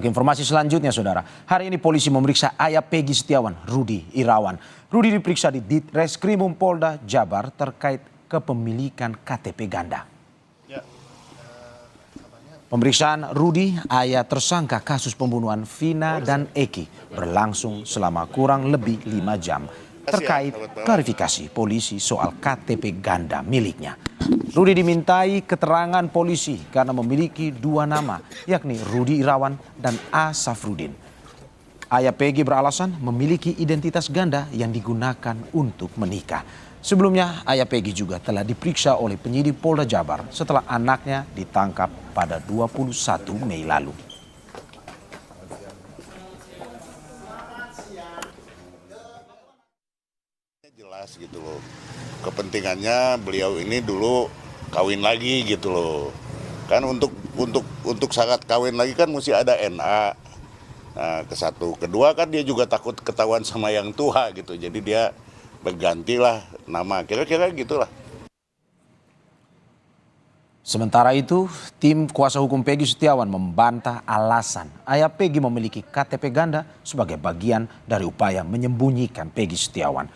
Informasi selanjutnya, saudara. Hari ini polisi memeriksa ayah Peggy Setiawan, Rudy Irawan. Rudy diperiksa di Ditreskrimum Polda Jabar terkait kepemilikan KTP ganda. Pemeriksaan Rudy, ayah tersangka kasus pembunuhan Vina dan Eki, berlangsung selama kurang lebih 5 jam terkait klarifikasi polisi soal KTP ganda miliknya. Rudy dimintai keterangan polisi karena memiliki 2 nama, yakni Rudy Irawan dan A. Safrudin. Ayah Peggy beralasan memiliki identitas ganda yang digunakan untuk menikah. Sebelumnya, ayah Peggy juga telah diperiksa oleh penyidik Polda Jabar setelah anaknya ditangkap pada 21 Mei lalu. Jelas gitu loh, kepentingannya beliau ini dulu kawin lagi gitu loh. Kan untuk syarat kawin lagi kan mesti ada NA. Nah, ke satu, kedua kan dia juga takut ketahuan sama yang tua gitu. Jadi dia bergantilah nama, kira-kira gitulah. Sementara itu, tim kuasa hukum Peggy Setiawan membantah alasan ayah Peggy memiliki KTP ganda sebagai bagian dari upaya menyembunyikan Peggy Setiawan.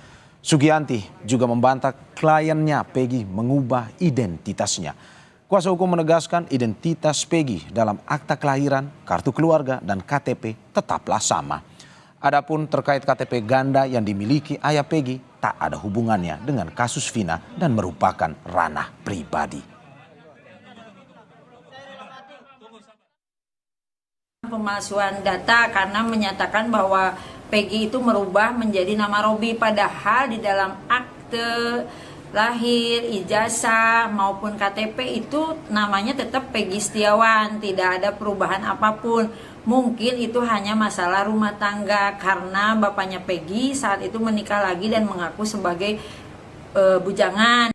Sugianti juga membantah kliennya Peggy mengubah identitasnya. Kuasa hukum menegaskan identitas Peggy dalam akta kelahiran, kartu keluarga, dan KTP tetaplah sama. Adapun terkait KTP ganda yang dimiliki ayah Peggy tak ada hubungannya dengan kasus Vina dan merupakan ranah pribadi. Pemalsuan data karena menyatakan bahwa Peggy itu merubah menjadi nama Robi, padahal di dalam akte lahir, ijazah maupun KTP itu namanya tetap Peggy Setiawan, tidak ada perubahan apapun. Mungkin itu hanya masalah rumah tangga karena bapaknya Peggy saat itu menikah lagi dan mengaku sebagai bujangan.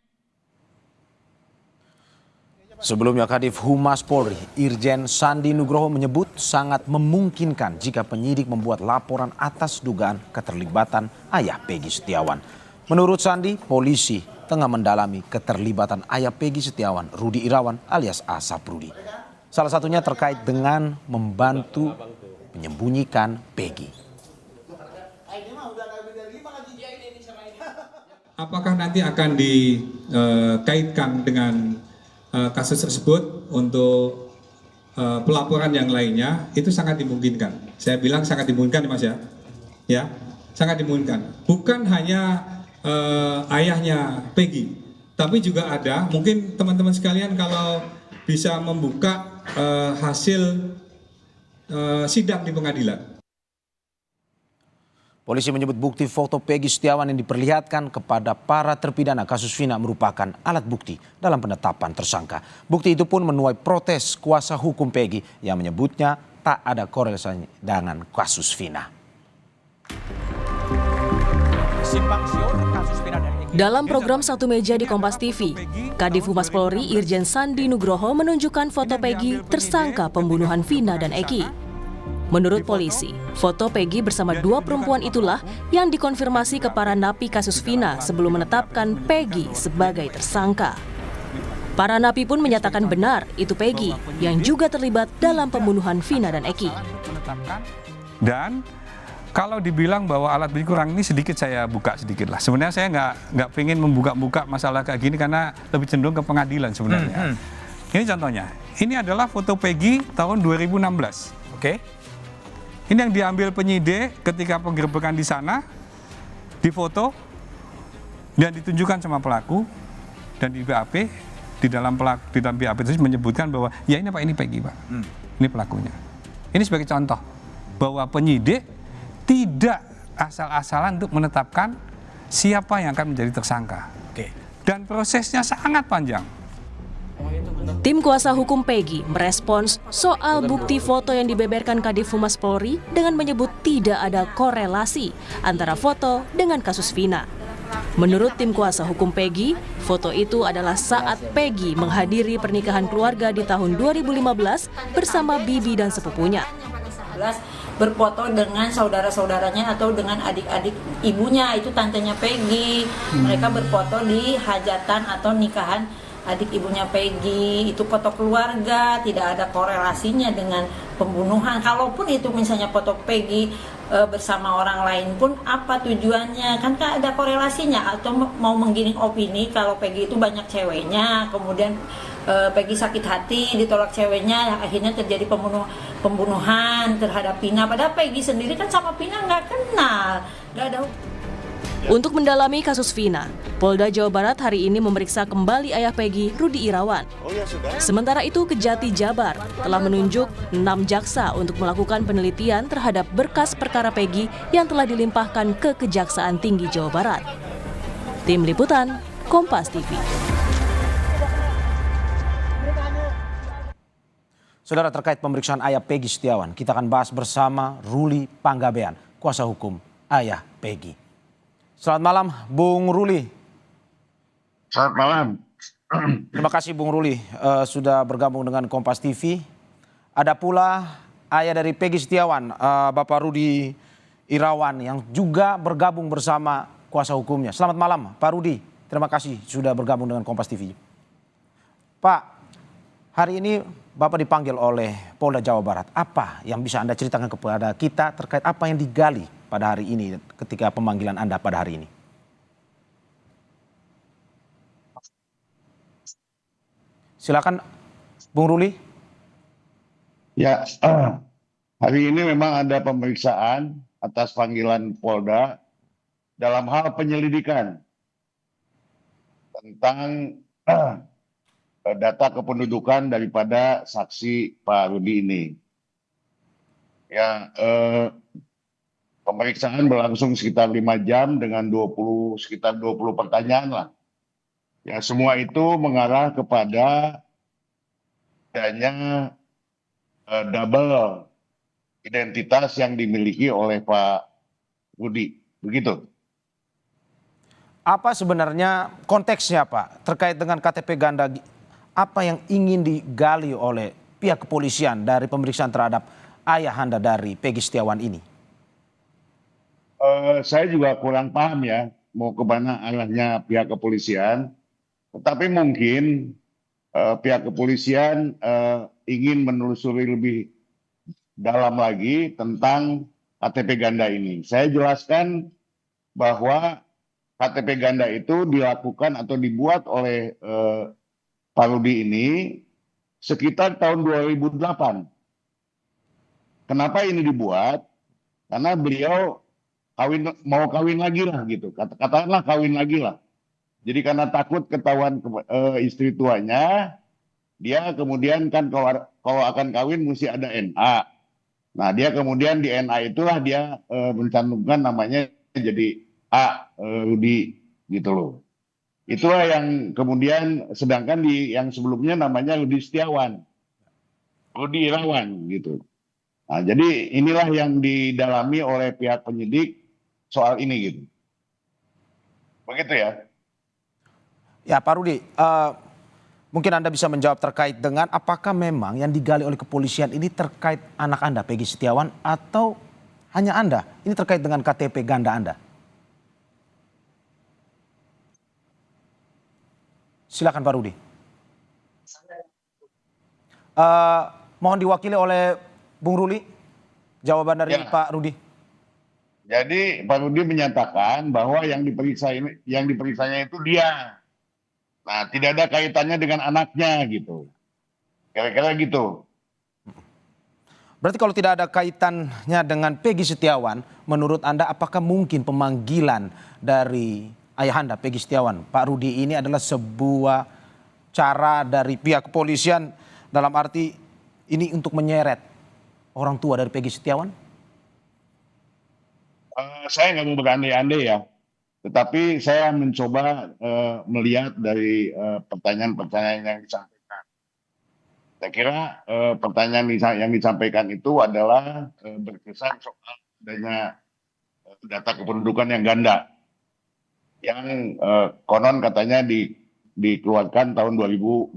Sebelumnya, Kadif Humas Polri, Irjen Sandi Nugroho menyebut sangat memungkinkan jika penyidik membuat laporan atas dugaan keterlibatan ayah Peggy Setiawan. Menurut Sandi, polisi tengah mendalami keterlibatan ayah Peggy Setiawan, Rudy Irawan alias A. Safrudin. Salah satunya terkait dengan membantu menyembunyikan Peggy. Apakah nanti akan dikaitkan dengan kasus tersebut untuk pelaporan yang lainnya? Itu sangat dimungkinkan. Saya bilang sangat dimungkinkan, Mas ya. Ya, sangat dimungkinkan. Bukan hanya ayahnya Peggy, tapi juga ada mungkin teman-teman sekalian kalau bisa membuka hasil sidang di pengadilan. Polisi menyebut bukti foto Peggy Setiawan yang diperlihatkan kepada para terpidana kasus Vina merupakan alat bukti dalam penetapan tersangka. Bukti itu pun menuai protes kuasa hukum Peggy yang menyebutnya tak ada korelasi dengan kasus Vina. Dalam program Satu Meja di Kompas TV, Kadif Humas Polri Irjen Sandi Nugroho menunjukkan foto Peggy tersangka pembunuhan Vina dan Eki. Menurut polisi, foto Peggy bersama 2 perempuan itulah yang dikonfirmasi ke para napi kasus Vina sebelum menetapkan Peggy sebagai tersangka. Para napi pun menyatakan benar itu Peggy yang juga terlibat dalam pembunuhan Vina dan Eki. Dan kalau dibilang bahwa alat bukti kurang, ini sedikit saya buka sedikit lah. Sebenarnya saya nggak pengen membuka-buka masalah kayak gini karena lebih cenderung ke pengadilan sebenarnya. Ini contohnya, ini adalah foto Peggy tahun 2016. Oke. Ini yang diambil penyidik ketika penggerbekan di sana, difoto dan ditunjukkan sama pelaku, dan di BAP di dalam BAP itu menyebutkan bahwa ya ini Pak, ini Peggy Pak, ini pelakunya. Ini sebagai contoh bahwa penyidik tidak asal-asalan untuk menetapkan siapa yang akan menjadi tersangka. Dan prosesnya sangat panjang. Tim kuasa hukum Peggy merespons soal bukti foto yang dibeberkan Kadif Humas Polri dengan menyebut tidak ada korelasi antara foto dengan kasus Vina. Menurut tim kuasa hukum Peggy, foto itu adalah saat Peggy menghadiri pernikahan keluarga di tahun 2015 bersama bibi dan sepupunya. Berfoto dengan saudara-saudaranya atau dengan adik-adik ibunya, itu tantenya Peggy. Mereka berfoto di hajatan atau nikahan adik ibunya Peggy. Itu foto keluarga, tidak ada korelasinya dengan pembunuhan. Kalaupun itu misalnya foto Peggy bersama orang lain pun, apa tujuannya? Kan ada korelasinya, atau mau menggiring opini kalau Peggy itu banyak ceweknya, kemudian Peggy sakit hati ditolak ceweknya, akhirnya terjadi pembunuhan terhadap Vina. Padahal Peggy sendiri kan sama Vina nggak kenal, nggak ada. Untuk mendalami kasus Vina, Polda Jawa Barat hari ini memeriksa kembali ayah Peggy, Rudi Irawan. Sementara itu, Kejati Jabar telah menunjuk 6 jaksa untuk melakukan penelitian terhadap berkas perkara Peggy yang telah dilimpahkan ke Kejaksaan Tinggi Jawa Barat. Tim Liputan, Kompas TV. Saudara, terkait pemeriksaan ayah Peggy Setiawan, kita akan bahas bersama Ruli Panggabean, kuasa hukum ayah Peggy. Selamat malam, Bung Ruli. Selamat malam. Terima kasih Bung Ruli sudah bergabung dengan Kompas TV. Ada pula ayah dari Peggy Setiawan, Bapak Rudi Irawan, yang juga bergabung bersama kuasa hukumnya. Selamat malam Pak Rudi, terima kasih sudah bergabung dengan Kompas TV. Pak, hari ini Bapak dipanggil oleh Polda Jawa Barat. Apa yang bisa Anda ceritakan kepada kita terkait apa yang digali pada hari ini ketika pemanggilan Anda pada hari ini? Silakan Bung Ruli. Ya, hari ini memang ada pemeriksaan atas panggilan Polda dalam hal penyelidikan tentang data kependudukan daripada saksi Pak Rudi ini. Ya, pemeriksaan berlangsung sekitar 5 jam dengan sekitar 20 pertanyaan lah. Ya, semua itu mengarah kepada adanya double identitas yang dimiliki oleh Pak Rudi. Begitu. Apa sebenarnya konteksnya Pak terkait dengan KTP ganda? Apa yang ingin digali oleh pihak kepolisian dari pemeriksaan terhadap ayahanda dari Peggy Setiawan ini? Saya juga kurang paham ya mau kemana arahnya pihak kepolisian. Tetapi mungkin pihak kepolisian ingin menelusuri lebih dalam lagi tentang KTP ganda ini. Saya jelaskan bahwa KTP ganda itu dilakukan atau dibuat oleh Pak Rudi ini sekitar tahun 2008. Kenapa ini dibuat? Karena beliau mau kawin lagi lah gitu. Katakanlah kawin lagi lah. Jadi karena takut ketahuan istri tuanya, dia kemudian kan kalau akan kawin mesti ada NA. Nah, dia kemudian di NA itulah dia mencantumkan namanya jadi Rudi gitu loh. Itulah yang kemudian, sedangkan yang sebelumnya namanya Rudi Setiawan, Rudi Irawan gitu. Nah, jadi inilah yang didalami oleh pihak penyidik soal ini gitu. Begitu ya. Ya Pak Rudi, mungkin Anda bisa menjawab terkait dengan apakah memang yang digali oleh kepolisian ini terkait anak Anda Peggy Setiawan atau hanya Anda? Ini terkait dengan KTP ganda Anda. Silakan Pak Rudi. Mohon diwakili oleh Bung Ruli, jawaban dari Pak Rudi. Jadi Pak Rudi menyatakan bahwa yang diperiksanya itu dia. Nah, tidak ada kaitannya dengan anaknya gitu. Kira-kira gitu. Berarti kalau tidak ada kaitannya dengan Peggy Setiawan, menurut Anda apakah mungkin pemanggilan dari ayahanda Peggy Setiawan, Pak Rudi, ini adalah sebuah cara dari pihak kepolisian dalam arti ini untuk menyeret orang tua dari Peggy Setiawan? Saya nggak mau berandai-andai ya. Tetapi saya mencoba melihat dari pertanyaan-pertanyaan yang disampaikan. Saya kira pertanyaan yang disampaikan itu adalah berkesan soal adanya data kependudukan yang ganda. Yang konon katanya dikeluarkan tahun 2020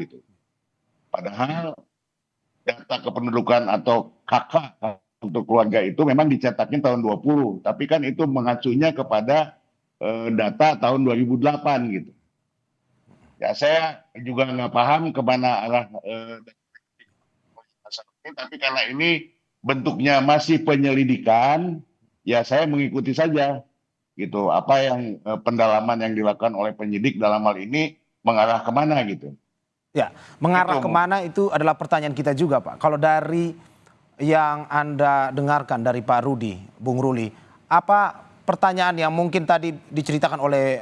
gitu. Padahal data kependudukan atau KK untuk keluarga itu memang dicetaknya tahun 20, tapi kan itu mengacunya kepada data tahun 2008 gitu. Ya saya juga nggak paham kemana arah Tapi karena ini bentuknya masih penyelidikan, ya saya mengikuti saja gitu. Apa yang pendalaman yang dilakukan oleh penyidik dalam hal ini mengarah kemana gitu. Ya, mengarah Itu. kemana itu adalah pertanyaan kita juga, Pak. Kalau dari yang Anda dengarkan dari Pak Rudi, Bung Ruli, apa pertanyaan yang mungkin tadi diceritakan oleh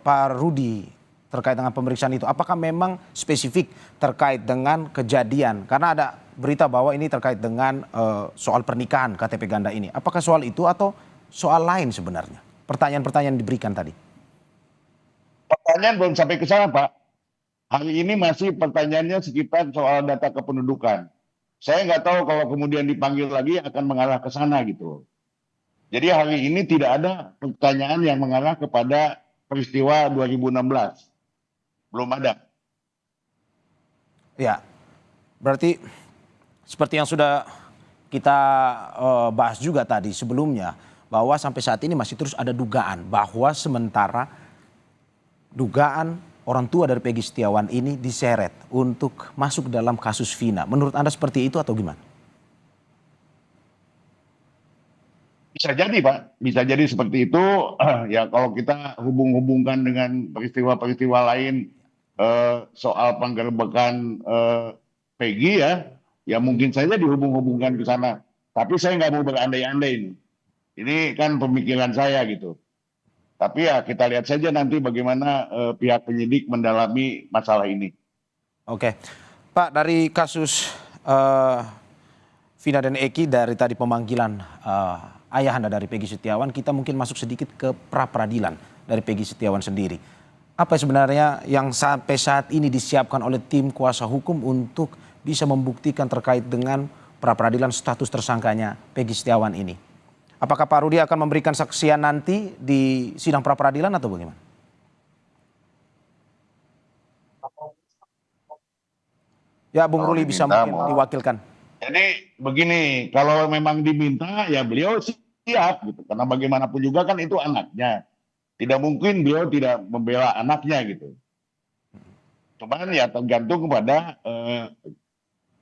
Pak Rudi terkait dengan pemeriksaan itu? Apakah memang spesifik terkait dengan kejadian? Karena ada berita bahwa ini terkait dengan soal pernikahan KTP ganda ini. Apakah soal itu atau soal lain sebenarnya? Pertanyaan-pertanyaan diberikan tadi. Pertanyaan belum sampai ke sana, Pak. Hari ini masih pertanyaannya sekitar soal data kependudukan. Saya nggak tahu kalau kemudian dipanggil lagi akan mengarah ke sana gitu. Jadi hari ini tidak ada pertanyaan yang mengarah kepada peristiwa 2016. Belum ada. Ya, berarti seperti yang sudah kita bahas juga tadi sebelumnya, bahwa sampai saat ini masih terus ada dugaan bahwa sementara dugaan orang tua dari Peggy Setiawan ini diseret untuk masuk dalam kasus Vina. Menurut Anda seperti itu atau gimana? Bisa jadi, Pak. Bisa jadi seperti itu. Ya kalau kita hubung-hubungkan dengan peristiwa-peristiwa lain soal penggerbekan Peggy ya mungkin saja dihubung-hubungkan ke sana. Tapi saya nggak mau berandai-andai ini. Ini kan pemikiran saya gitu. Tapi ya kita lihat saja nanti bagaimana pihak penyidik mendalami masalah ini. Oke, Pak, dari kasus Vina dan Eki, dari tadi pemanggilan ayahanda dari Peggy Setiawan, kita mungkin masuk sedikit ke pra-peradilan dari Peggy Setiawan sendiri. Apa sebenarnya yang sampai saat ini disiapkan oleh tim kuasa hukum untuk bisa membuktikan terkait dengan pra-peradilan status tersangkanya Peggy Setiawan ini? Apakah Pak Rudi akan memberikan saksian nanti di sidang pra-peradilan atau bagaimana? Ya, Bung Ruli bisa mungkin diwakilkan. Jadi begini, kalau memang diminta ya beliau siap gitu. Karena bagaimanapun juga kan itu anaknya. Tidak mungkin beliau tidak membela anaknya gitu. Cuman ya tergantung kepada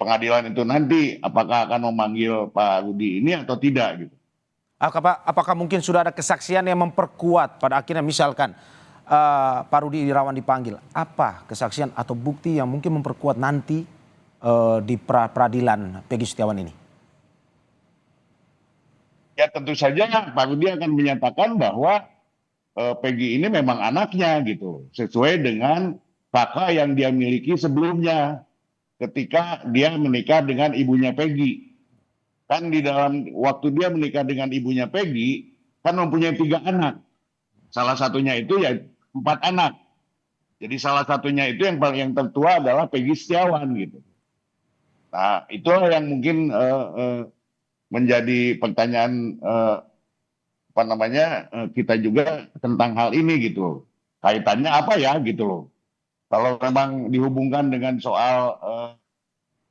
pengadilan itu nanti apakah akan memanggil Pak Rudi ini atau tidak gitu. Apakah mungkin sudah ada kesaksian yang memperkuat pada akhirnya misalkan Pak Rudi Irawan dipanggil? Apa kesaksian atau bukti yang mungkin memperkuat nanti di peradilan Peggy Setiawan ini? Ya tentu saja Pak Rudi akan menyatakan bahwa Peggy ini memang anaknya gitu. Sesuai dengan fakta yang dia miliki sebelumnya ketika dia menikah dengan ibunya Peggy. Kan di dalam waktu dia menikah dengan ibunya Peggy, kan mempunyai 3 anak. Salah satunya itu ya 4 anak. Jadi salah satunya itu yang tertua adalah Peggy Setiawan gitu. Nah itulah yang mungkin menjadi pertanyaan kita juga tentang hal ini gitu. Kaitannya apa ya gitu loh. Kalau memang dihubungkan dengan soal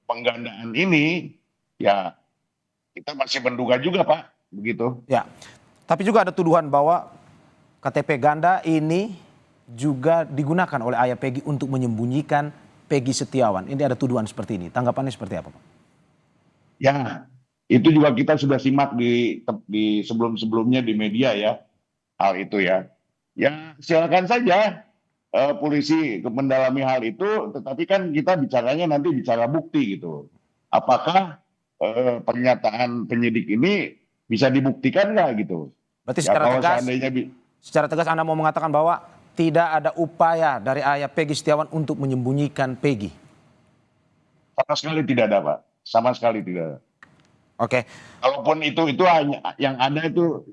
penggandaan ini, ya kita masih menduga juga Pak, begitu. Ya, tapi juga ada tuduhan bahwa KTP ganda ini juga digunakan oleh ayah Peggy untuk menyembunyikan Peggy Setiawan. Ini ada tuduhan seperti ini. Tanggapannya seperti apa, Pak? Ya, itu juga kita sudah simak di sebelum-sebelumnya di media ya, hal itu ya. Ya silakan saja polisi mendalami hal itu, tetapi kan kita bicaranya nanti bicara bukti gitu. Apakah pernyataan penyidik ini bisa dibuktikan nggak gitu? Berarti Ya, secara tegas Anda mau mengatakan bahwa tidak ada upaya dari ayah Peggy Setiawan untuk menyembunyikan Peggy? sama sekali tidak ada Pak, sama sekali tidak ada. Oke. Kalaupun itu hanya yang ada itu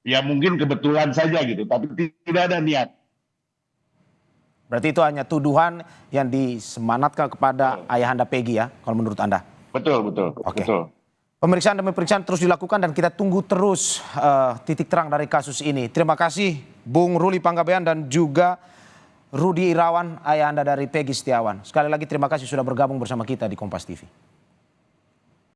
ya mungkin kebetulan saja gitu, tapi tidak ada niat. Berarti itu hanya tuduhan yang disemanatkan kepada ayahanda Peggy ya, kalau menurut Anda? Betul. Oke. Betul. Pemeriksaan demi pemeriksaan terus dilakukan dan kita tunggu terus titik terang dari kasus ini. Terima kasih Bung Ruli Panggabean dan juga Rudi Irawan, ayahanda dari Peggy Setiawan. Sekali lagi terima kasih sudah bergabung bersama kita di Kompas TV.